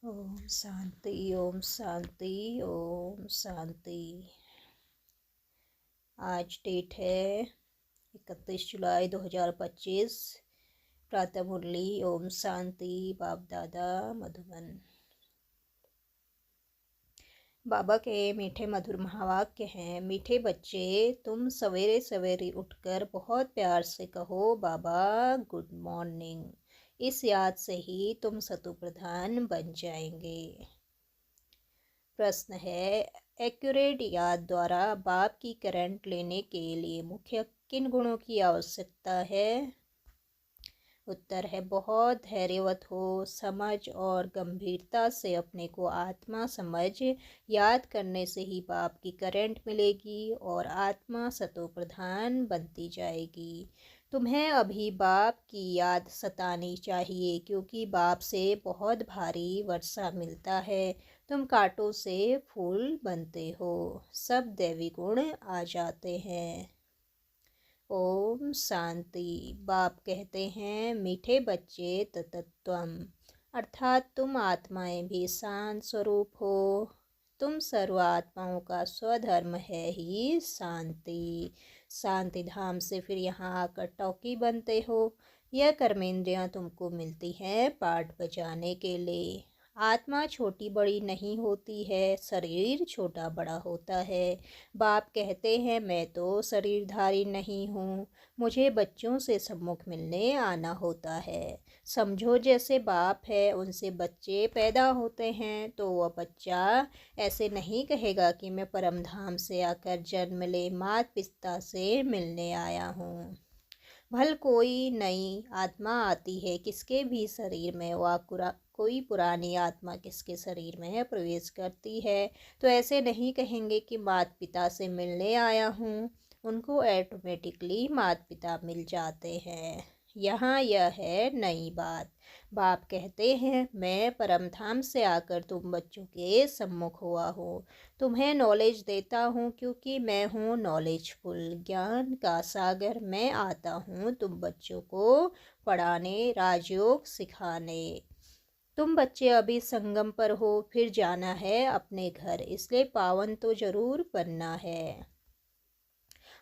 ओम शांति, ओम शांति, ओम शांति। आज डेट है 31 जुलाई 2025। प्रातः मुरली। ओम शांति। बाप दादा मधुबन। बाबा के मीठे मधुर महावाक्य हैं। मीठे बच्चे, तुम सवेरे सवेरे उठकर बहुत प्यार से कहो बाबा गुड मॉर्निंग। इस याद से ही तुम सतु प्रधान बन जाएंगे। प्रश्न है, एक्यूरेट याद द्वारा बाप की करंट लेने के लिए मुख्य किन गुणों की आवश्यकता है? उत्तर है, बहुत धैर्यवत हो, समझ और गंभीरता से अपने को आत्मा समझ याद करने से ही बाप की करंट मिलेगी और आत्मा सतो प्रधान बनती जाएगी। तुम्हें अभी बाप की याद सतानी चाहिए क्योंकि बाप से बहुत भारी वर्षा मिलता है। तुम कांटों से फूल बनते हो, सब दैवी गुण आ जाते हैं। ओम शांति। बाप कहते हैं, मीठे बच्चे ततत्वम, अर्थात तुम आत्माएं भी शांत स्वरूप हो। तुम सर्व आत्माओं का स्वधर्म है ही शांति। शांति धाम से फिर यहाँ आकर टौकी बनते हो। यह कर्मेंद्रियां तुमको मिलती हैं पाठ बजाने के लिए। आत्मा छोटी बड़ी नहीं होती है, शरीर छोटा बड़ा होता है। बाप कहते हैं, मैं तो शरीरधारी नहीं हूँ, मुझे बच्चों से सम्मुख मिलने आना होता है। समझो जैसे बाप है, उनसे बच्चे पैदा होते हैं तो वह बच्चा ऐसे नहीं कहेगा कि मैं परम धाम से आकर जन्म ले मात पिता से मिलने आया हूँ। भल कोई नई आत्मा आती है किसके भी शरीर में, वह कोई पुरानी आत्मा किसके शरीर में प्रवेश करती है तो ऐसे नहीं कहेंगे कि माता पिता से मिलने आया हूँ। उनको ऑटोमेटिकली माता पिता मिल जाते हैं। यहाँ यह है नई बात। बाप कहते हैं, मैं परम धाम से आकर तुम बच्चों के सम्मुख हुआ हूँ, तुम्हें नॉलेज देता हूँ क्योंकि मैं हूँ नॉलेजफुल, ज्ञान का सागर। मैं आता हूँ तुम बच्चों को पढ़ाने, राजयोग सिखाने। तुम बच्चे अभी संगम पर हो, फिर जाना है अपने घर, इसलिए पावन तो जरूर बनना है।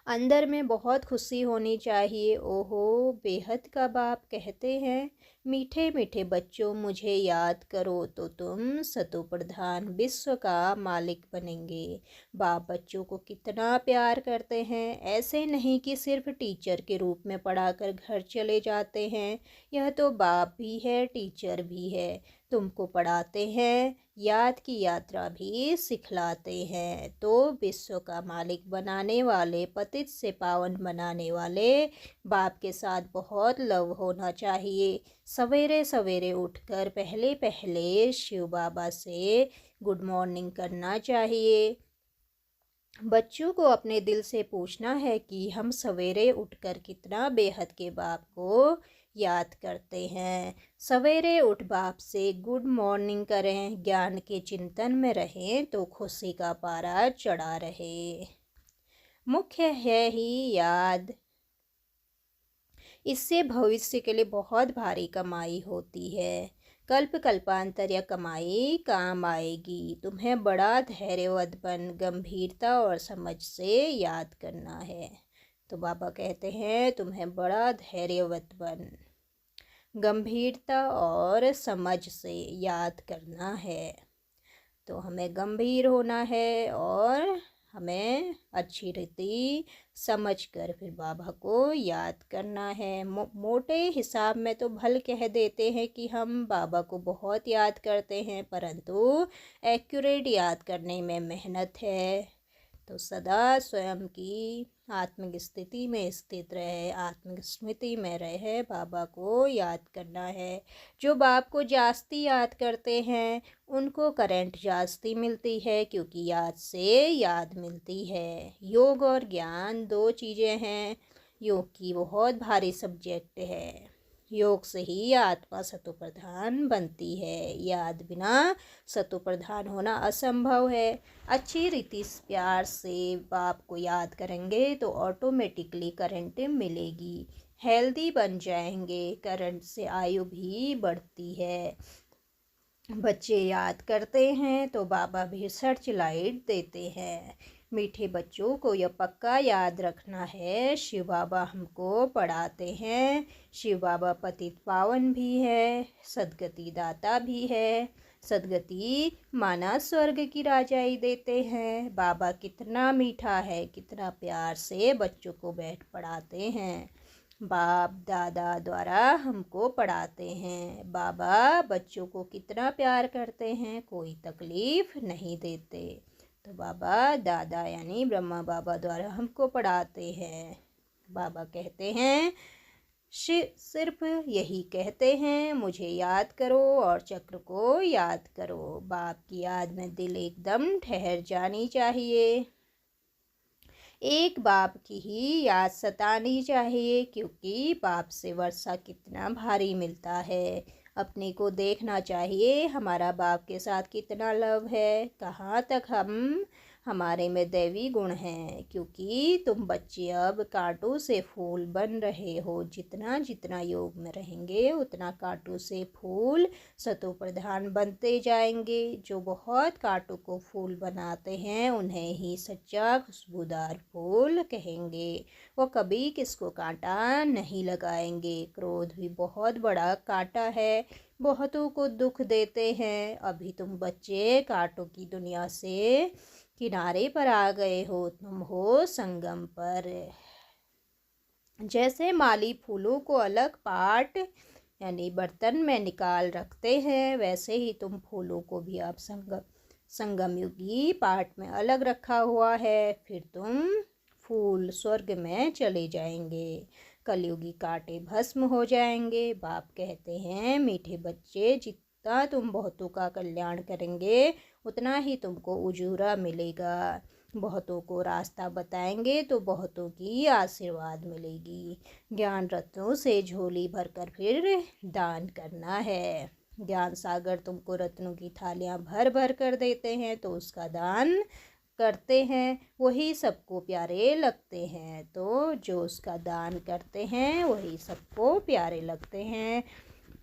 अंदर में बहुत खुशी होनी चाहिए। ओहो, बेहद का बाप कहते हैं, मीठे मीठे बच्चों मुझे याद करो तो तुम सतो प्रधान विश्व का मालिक बनेंगे। बाप बच्चों को कितना प्यार करते हैं। ऐसे नहीं कि सिर्फ टीचर के रूप में पढ़ाकर घर चले जाते हैं। यह तो बाप भी है, टीचर भी है। तुमको पढ़ाते हैं, याद की यात्रा भी सिखलाते हैं। तो विश्व का मालिक बनाने वाले, पतित से पावन बनाने वाले बाप के साथ बहुत लव होना चाहिए। सवेरे सवेरे उठकर पहले पहले शिव बाबा से गुड मॉर्निंग करना चाहिए। बच्चों को अपने दिल से पूछना है कि हम सवेरे उठकर कितना बेहद के बाप को याद करते हैं। सवेरे उठ बाप से गुड मॉर्निंग करें, ज्ञान के चिंतन में रहें तो खुशी का पारा चढ़ा रहे। मुख्य है ही याद, इससे भविष्य के लिए बहुत भारी कमाई होती है। कल्प कल्पांतर यह कमाई काम आएगी। तुम्हें बड़ा धैर्यवत बन गंभीरता और समझ से याद करना है। तो बाबा कहते हैं, तुम्हें बड़ा धैर्यवत बन गंभीरता और समझ से याद करना है। तो हमें गंभीर होना है और हमें अच्छी रीति समझ कर फिर बाबा को याद करना है। मोटे हिसाब में तो भल कह देते हैं कि हम बाबा को बहुत याद करते हैं, परंतु एक्यूरेट याद करने में मेहनत है। तो सदा स्वयं की आत्मिक स्थिति में स्थित रहे, आत्मिक स्मृति में रहे, बाबा को याद करना है। जो बाप को जास्ती याद करते हैं उनको करंट जास्ती मिलती है क्योंकि याद से याद मिलती है। योग और ज्ञान दो चीज़ें हैं। योग की बहुत भारी सब्जेक्ट है। योग से ही आत्मा सतो प्रधान बनती है। याद बिना सतो प्रधान होना असंभव है। अच्छी रीति प्यार से बाप को याद करेंगे तो ऑटोमेटिकली करंट मिलेगी, हेल्दी बन जाएंगे। करंट से आयु भी बढ़ती है। बच्चे याद करते हैं तो बाबा भी सर्च लाइट देते हैं। मीठे बच्चों को यह पक्का याद रखना है, शिव बाबा हमको पढ़ाते हैं। शिव बाबा पतित पावन भी है, सदगति दाता भी है। सदगति माना स्वर्ग की राजाई देते हैं। बाबा कितना मीठा है, कितना प्यार से बच्चों को बैठ पढ़ाते हैं। बाप दादा द्वारा हमको पढ़ाते हैं। बाबा बच्चों को कितना प्यार करते हैं, कोई तकलीफ नहीं देते। तो बाबा दादा यानी ब्रह्मा बाबा द्वारा हमको पढ़ाते हैं। बाबा कहते हैं सिर्फ यही कहते हैं, मुझे याद करो और चक्र को याद करो। बाप की याद में दिल एकदम ठहर जानी चाहिए। एक बाप की ही याद सतानी चाहिए, क्योंकि बाप से वर्षा कितना भारी मिलता है। अपने को देखना चाहिए हमारा बाप के साथ कितना लव है, कहाँ तक हमारे में दैवी गुण हैं। क्योंकि तुम बच्चे अब कांटों से फूल बन रहे हो। जितना जितना योग में रहेंगे उतना कांटों से फूल सतो प्रधान बनते जाएंगे। जो बहुत कांटों को फूल बनाते हैं उन्हें ही सच्चा खुशबूदार फूल कहेंगे। वो कभी किसको कांटा नहीं लगाएंगे। क्रोध भी बहुत बड़ा कांटा है, बहुतों को दुख देते हैं। अभी तुम बच्चे कांटों की दुनिया से किनारे पर आ गए हो, तुम हो संगम पर। जैसे माली फूलों को अलग पाट यानी बर्तन में निकाल रखते हैं, वैसे ही तुम फूलों को भी अब संगम युगी पाट में अलग रखा हुआ है। फिर तुम फूल स्वर्ग में चले जाएंगे। कलयुगी कांटे भस्म हो जाएंगे। बाप कहते हैं मीठे बच्चे, जितना तुम बहुतों का कल्याण करेंगे उतना ही तुमको उजूरा मिलेगा। बहुतों को रास्ता बताएंगे तो बहुतों की आशीर्वाद मिलेगी। ज्ञान रत्नों से झोली भरकर फिर दान करना है। ज्ञान सागर तुमको रत्नों की थालियां भर भर कर देते हैं, तो उसका दान करते हैं, वही सबको प्यारे लगते हैं। तो जो उसका दान करते हैं वही सबको प्यारे लगते हैं।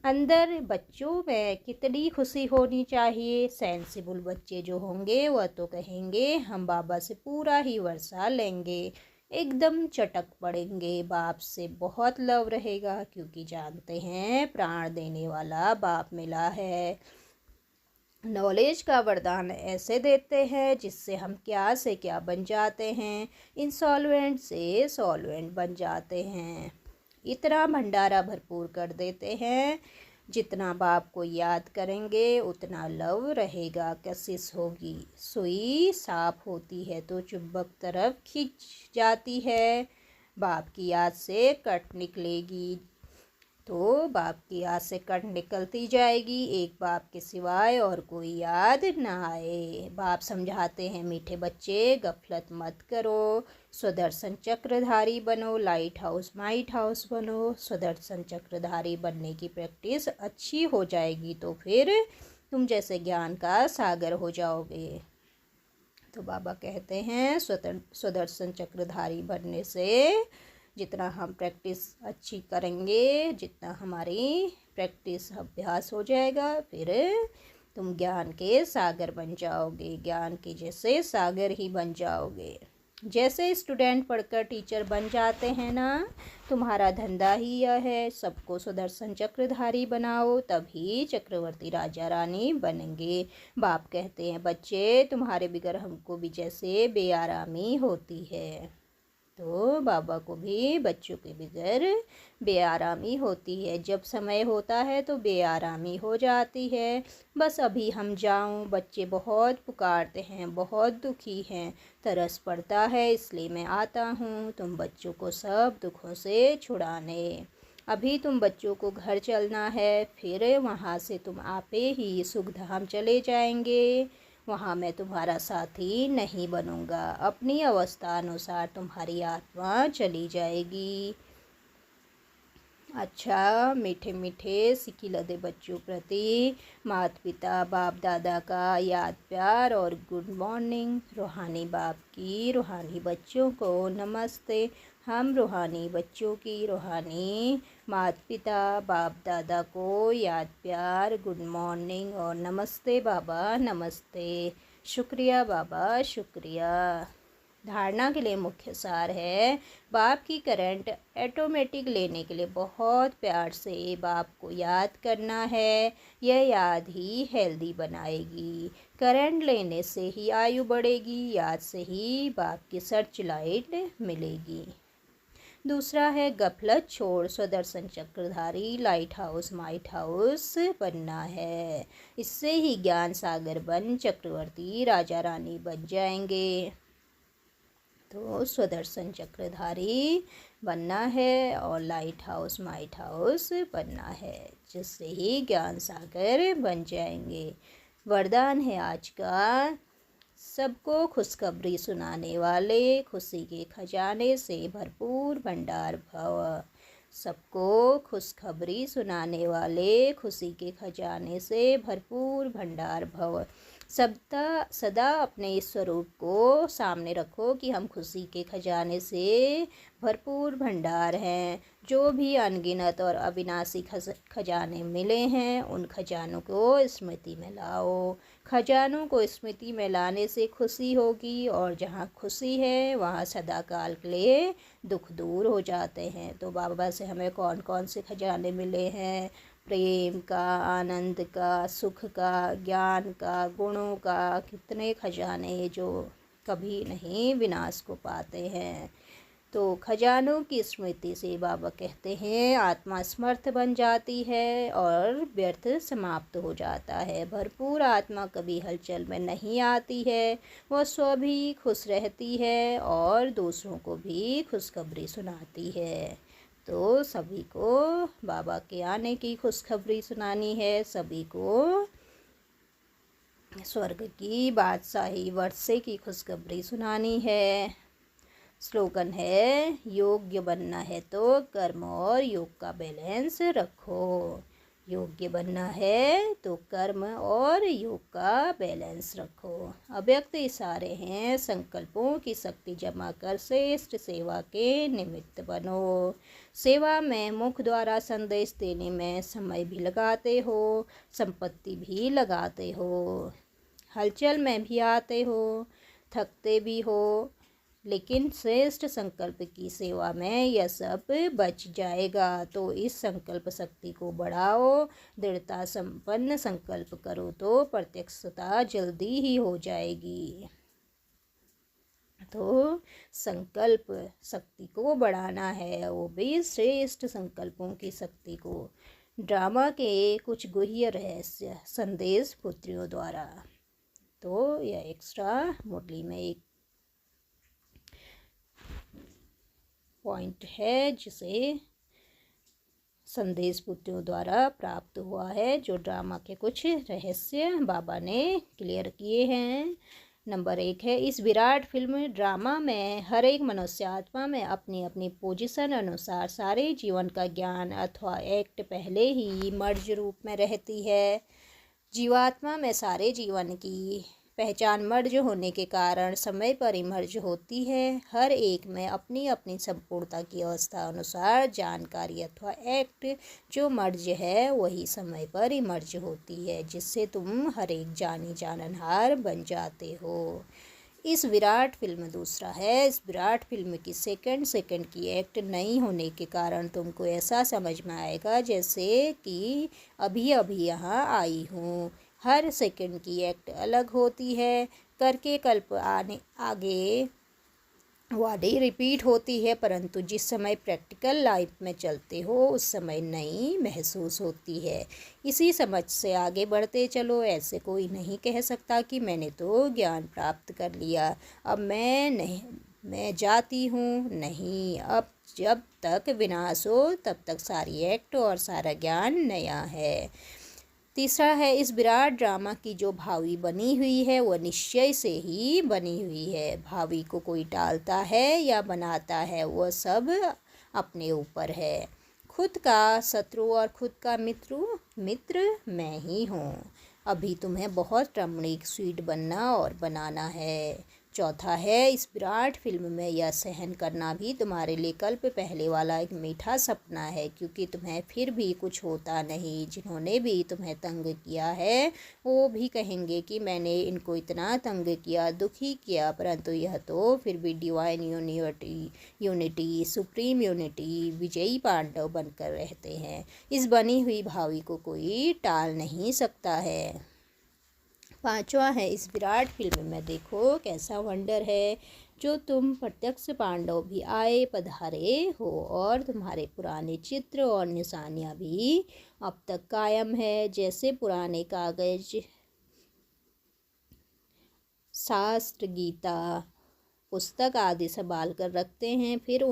अंदर बच्चों में कितनी खुशी होनी चाहिए। सेंसिबल बच्चे जो होंगे वह तो कहेंगे हम बाबा से पूरा ही वर्षा लेंगे, एकदम चटक पड़ेंगे। बाप से बहुत लव रहेगा, क्योंकि जानते हैं प्राण देने वाला बाप मिला है। नॉलेज का वरदान ऐसे देते हैं जिससे हम क्या से क्या बन जाते हैं, इंसॉल्वेंट से सॉल्वेंट बन जाते हैं। इतना भंडारा भरपूर कर देते हैं। जितना बाप को याद करेंगे उतना लव रहेगा। कशिश होगी, सुई साफ होती है तो चुंबक तरफ खींच जाती है। बाप की याद से कट निकलेगी तो बाप की याद से कट निकलती जाएगी। एक बाप के सिवाय और कोई याद ना आए। बाप समझाते हैं मीठे बच्चे, गफलत मत करो, स्वदर्शन चक्रधारी बनो। लाइट हाउस माइट हाउस बनो। स्वदर्शन चक्रधारी बनने की प्रैक्टिस अच्छी हो जाएगी तो फिर तुम जैसे ज्ञान का सागर हो जाओगे। तो बाबा कहते हैं स्वदर्शन चक्रधारी बनने से जितना हम प्रैक्टिस अच्छी करेंगे, जितना हमारी प्रैक्टिस अभ्यास हो जाएगा, फिर तुम ज्ञान के सागर बन जाओगे। ज्ञान के जैसे सागर ही बन जाओगे। जैसे स्टूडेंट पढ़कर टीचर बन जाते हैं ना, तुम्हारा धंधा ही यह है, सबको सुदर्शन चक्रधारी बनाओ, तभी चक्रवर्ती राजा रानी बनेंगे। बाप कहते हैं बच्चे, तुम्हारे बिगर हमको भी जैसे बेआरामी होती है। तो बाबा को भी बच्चों के बगैर बेआरामी होती है। जब समय होता है तो बेआरामी हो जाती है। बस अभी हम जाऊं, बच्चे बहुत पुकारते हैं, बहुत दुखी हैं, तरस पड़ता है, इसलिए मैं आता हूँ तुम बच्चों को सब दुखों से छुड़ाने। अभी तुम बच्चों को घर चलना है, फिर वहाँ से तुम आपे ही सुखधाम चले जाएंगे। वहाँ मैं तुम्हारा साथी नहीं बनूंगा। अपनी अवस्था अनुसार तुम्हारी आत्मा चली जाएगी। अच्छा मीठे मीठे सिकिलदे बच्चों प्रति माता पिता बाप दादा का याद प्यार और गुड मॉर्निंग। रूहानी बाप की रूहानी बच्चों को नमस्ते। हम रूहानी बच्चों की रूहानी माता पिता बाप दादा को याद प्यार गुड मॉर्निंग और नमस्ते बाबा नमस्ते। शुक्रिया बाबा शुक्रिया। धारणा के लिए मुख्य सार है, बाप की करंट ऑटोमेटिक लेने के लिए बहुत प्यार से बाप को याद करना है। यह याद ही हेल्दी बनाएगी। करंट लेने से ही आयु बढ़ेगी, याद से ही बाप की सर्च लाइट मिलेगी। दूसरा है गफलत छोड़ स्वदर्शन चक्रधारी लाइट हाउस माइट हाउस बनना है। इससे ही ज्ञान सागर बन चक्रवर्ती राजा रानी बन जाएंगे। तो स्वदर्शन चक्रधारी बनना है और लाइट हाउस माइट हाउस बनना है, जिससे ही ज्ञान सागर बन जाएंगे। वरदान है आज का, सबको खुशखबरी सुनाने वाले खुशी के खजाने से भरपूर भंडार भव। सबको खुशखबरी सुनाने वाले खुशी के खजाने से भरपूर भंडार भव। सदा अपने इस स्वरूप को सामने रखो कि हम खुशी के खजाने से भरपूर भंडार हैं। जो भी अनगिनत और अविनाशी खजाने मिले हैं, उन खजानों को स्मृति में लाओ। खजानों को स्मृति में लाने से खुशी होगी, और जहाँ खुशी है वहाँ सदाकाल के लिए दुख दूर हो जाते हैं। तो बाबा से हमें कौन कौन से खजाने मिले हैं? प्रेम का, आनंद का, सुख का, ज्ञान का, गुणों का, कितने खजाने जो कभी नहीं विनाश को पाते हैं। तो खजानों की स्मृति से बाबा कहते हैं आत्मा समर्थ बन जाती है और व्यर्थ समाप्त हो जाता है। भरपूर आत्मा कभी हलचल में नहीं आती है, वह स्व भी खुश रहती है और दूसरों को भी खुशखबरी सुनाती है। तो सभी को बाबा के आने की खुशखबरी सुनानी है, सभी को स्वर्ग की बादशाही वर्षे की खुशखबरी सुनानी है। स्लोगन है, योग्य बनना है तो कर्म और योग का बैलेंस रखो। योग्य बनना है तो कर्म और योग का बैलेंस रखो। अव्यक्त इशारे हैं, संकल्पों की शक्ति जमा कर श्रेष्ठ सेवा के निमित्त बनो। सेवा में मुख द्वारा संदेश देने में समय भी लगाते हो, संपत्ति भी लगाते हो, हलचल में भी आते हो, थकते भी हो, लेकिन श्रेष्ठ संकल्प की सेवा में यह सब बच जाएगा। तो इस संकल्प शक्ति को बढ़ाओ, दृढ़ता संपन्न संकल्प करो तो प्रत्यक्षता जल्दी ही हो जाएगी। तो संकल्प शक्ति को बढ़ाना है, वो भी श्रेष्ठ संकल्पों की शक्ति को। ड्रामा के कुछ गुह्य रहस्य संदेश पुत्रियों द्वारा। तो यह एक्स्ट्रा मुरली में एक पॉइंट है जिसे संदेश पुत्रियों द्वारा प्राप्त हुआ है, जो ड्रामा के कुछ रहस्य बाबा ने क्लियर किए हैं। नंबर 1 है, इस विराट फिल्म ड्रामा में हर एक मनुष्य आत्मा में अपनी अपनी पोजीशन अनुसार सारे जीवन का ज्ञान अथवा एक्ट पहले ही मर्ज रूप में रहती है। जीवात्मा में सारे जीवन की पहचान मर्ज होने के कारण समय पर इमर्ज होती है। हर एक में अपनी अपनी संपूर्णता की अवस्था अनुसार जानकारी अथवा एक्ट जो मर्ज है वही समय पर इमर्ज होती है, जिससे तुम हर एक जानी जाननहार बन जाते हो। इस विराट फिल्म दूसरा है, इस विराट फिल्म की सेकंड की एक्ट नहीं होने के कारण तुमको ऐसा समझ में आएगा जैसे कि अभी अभी यहाँ आई हूँ। हर सेकंड की एक्ट अलग होती है, करके कल्प आगे वादी रिपीट होती है, परंतु जिस समय प्रैक्टिकल लाइफ में चलते हो उस समय नई महसूस होती है। इसी समझ से आगे बढ़ते चलो। ऐसे कोई नहीं कह सकता कि मैंने तो ज्ञान प्राप्त कर लिया, अब मैं जाती हूँ। नहीं, अब जब तक विनाश हो तब तक सारी एक्ट और सारा ज्ञान नया है। तीसरा है, इस विराट ड्रामा की जो भावी बनी हुई है वह निश्चय से ही बनी हुई है। भावी को कोई टालता है या बनाता है, वह सब अपने ऊपर है। खुद का शत्रु और खुद का मित्र मैं ही हूँ। अभी तुम्हें बहुत रमणीक स्वीट बनना और बनाना है। चौथा है, इस विराट फिल्म में यह सहन करना भी तुम्हारे लिए कल्प पहले वाला एक मीठा सपना है, क्योंकि तुम्हें फिर भी कुछ होता नहीं। जिन्होंने भी तुम्हें तंग किया है वो भी कहेंगे कि मैंने इनको इतना तंग किया, दुखी किया, परंतु यह तो फिर भी डिवाइन यूनिटी सुप्रीम यूनिटी विजयी पांडव बनकर रहते हैं। इस बनी हुई भावी को कोई टाल नहीं सकता है। पांचवा है, इस विराट फिल्म में देखो कैसा वंडर है, जो तुम प्रत्यक्ष पांडव भी आए पधारे हो और तुम्हारे पुराने चित्र और निशानियां भी अब तक कायम है। जैसे पुराने कागज शास्त्र, गीता, पुस्तक आदि संभाल कर रखते हैं, फिर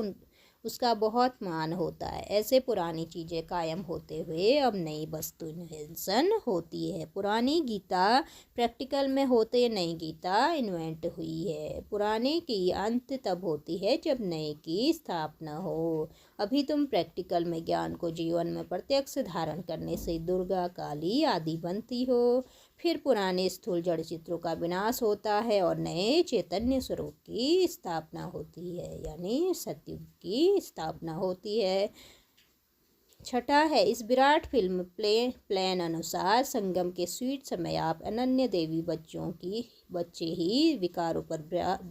उसका बहुत मान होता है। ऐसे पुरानी चीज़ें कायम होते हुए अब नई वस्तु इन्वेंशन होती है। पुरानी गीता प्रैक्टिकल में होते नई गीता इन्वेंट हुई है। पुराने की अंत तब होती है जब नए की स्थापना हो। अभी तुम प्रैक्टिकल में ज्ञान को जीवन में प्रत्यक्ष धारण करने से दुर्गा, काली आदि बनती हो। फिर पुराने स्थूल जड़ चित्रों का विनाश होता है और नए चैतन्य स्वरूप की स्थापना होती है, यानी सतयुग की स्थापना होती है। छठा है, इस विराट फिल्म प्लान अनुसार संगम के स्वीट समय आप अनन्य देवी बच्चे ही विकारों पर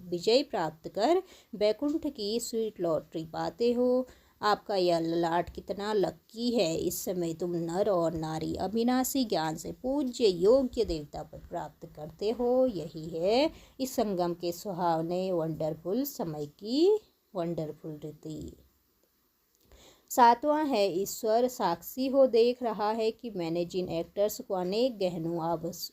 विजय प्राप्त कर वैकुंठ की स्वीट लॉटरी पाते हो। आपका यह ललाट कितना लक्की है। इस समय तुम नर और नारी अविनाशी ज्ञान से पूज्य योग्य देवता पद प्राप्त करते हो। यही है इस संगम के सुहावने वंडरफुल समय की वंडरफुल रीति। सातवां है, ईश्वर साक्षी हो देख रहा है कि मैंने जिन एक्टर्स को अनेक गहनों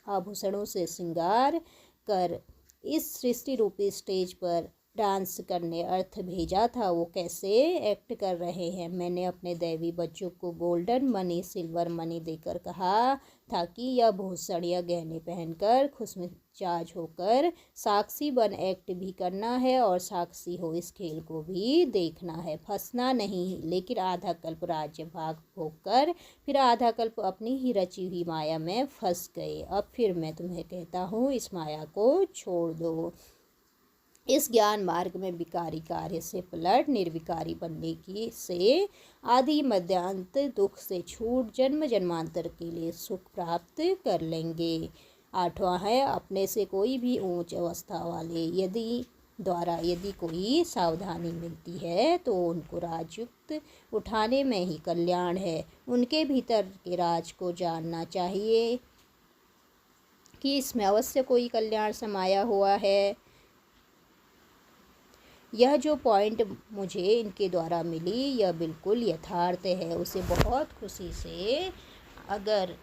आभूषणों से श्रृंगार कर इस सृष्टि रूपी स्टेज पर डांस करने अर्थ भेजा था, वो कैसे एक्ट कर रहे हैं। मैंने अपने दैवी बच्चों को गोल्डन मनी, सिल्वर मनी देकर कहा था कि यह भूषण या गहने पहनकर खुशमिजाज होकर साक्षी बन एक्ट भी करना है और साक्षी हो इस खेल को भी देखना है। फंसना नहीं, लेकिन आधा कल्प राज्य भाग भोग कर फिर आधा कल्प अपनी ही रची हुई माया में फंस गए। अब फिर मैं तुम्हें कहता हूँ, इस माया को छोड़ दो। इस ज्ञान मार्ग में विकारी कार्य से पलट निर्विकारी बनने की से आदि मध्यांत दुख से छूट जन्म जन्मांतर के लिए सुख प्राप्त कर लेंगे। आठवां है, अपने से कोई भी ऊंच अवस्था वाले यदि कोई सावधानी मिलती है तो उनको राजयुक्त उठाने में ही कल्याण है। उनके भीतर के राज को जानना चाहिए कि इसमें अवश्य कोई कल्याण समाया हुआ है। यह जो पॉइंट मुझे इनके द्वारा मिली यह बिल्कुल यथार्थ है। उसे बहुत खुशी से अगर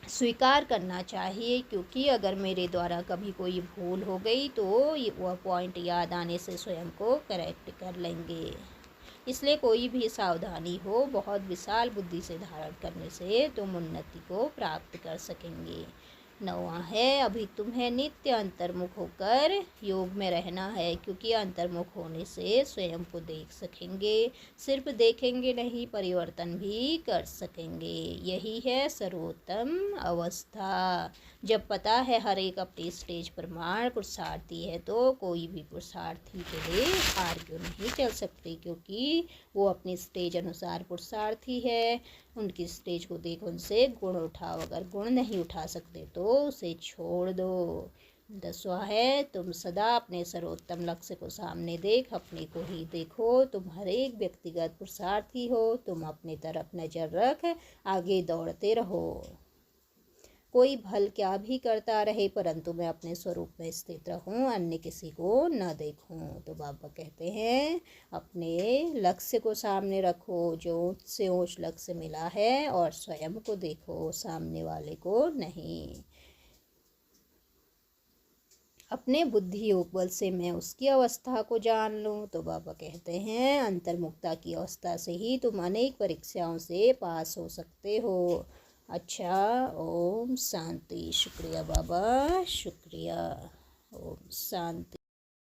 स्वीकार करना चाहिए, क्योंकि अगर मेरे द्वारा कभी कोई भूल हो गई तो वह पॉइंट याद आने से स्वयं को करेक्ट कर लेंगे। इसलिए कोई भी सावधानी हो, बहुत विशाल बुद्धि से धारण करने से तुम उन्नति को प्राप्त कर सकेंगे। नौवां है, अभी तुम्हें नित्य अंतर्मुख होकर योग में रहना है, क्योंकि अंतर्मुख होने से स्वयं को देख सकेंगे। सिर्फ देखेंगे नहीं, परिवर्तन भी कर सकेंगे। यही है सर्वोत्तम अवस्था। जब पता है हर एक अपनी स्टेज प्रमाण पुरुषार्थी है, तो कोई भी पुरुषार्थी के लिए हार क्यों नहीं चल सकते, क्योंकि वो अपनी स्टेज अनुसार पुरुषार्थी है। उनकी स्टेज को देख उनसे गुण उठाओ, अगर गुण नहीं उठा सकते तो उसे छोड़ दो। 10वां है, तुम सदा अपने सर्वोत्तम लक्ष्य को सामने देख अपने को ही देखो। तुम हर एक व्यक्तिगत पुरुषार्थी हो, तुम अपनी तरफ नजर रख आगे दौड़ते रहो। कोई भल क्या भी करता रहे, परंतु मैं अपने स्वरूप में स्थित रहूं, अन्य किसी को न देखूं। तो बाबा कहते हैं अपने लक्ष्य को सामने रखो, जो ऊंच से ऊंच लक्ष्य मिला है, और स्वयं को देखो, सामने वाले को नहीं। अपने बुद्धि योग बल से मैं उसकी अवस्था को जान लूं। तो बाबा कहते हैं अंतर्मुक्ता की अवस्था से ही तुम अनेक परीक्षाओं से पास हो सकते हो। अच्छा, ओम शांति। शुक्रिया बाबा, शुक्रिया। ओम शांति।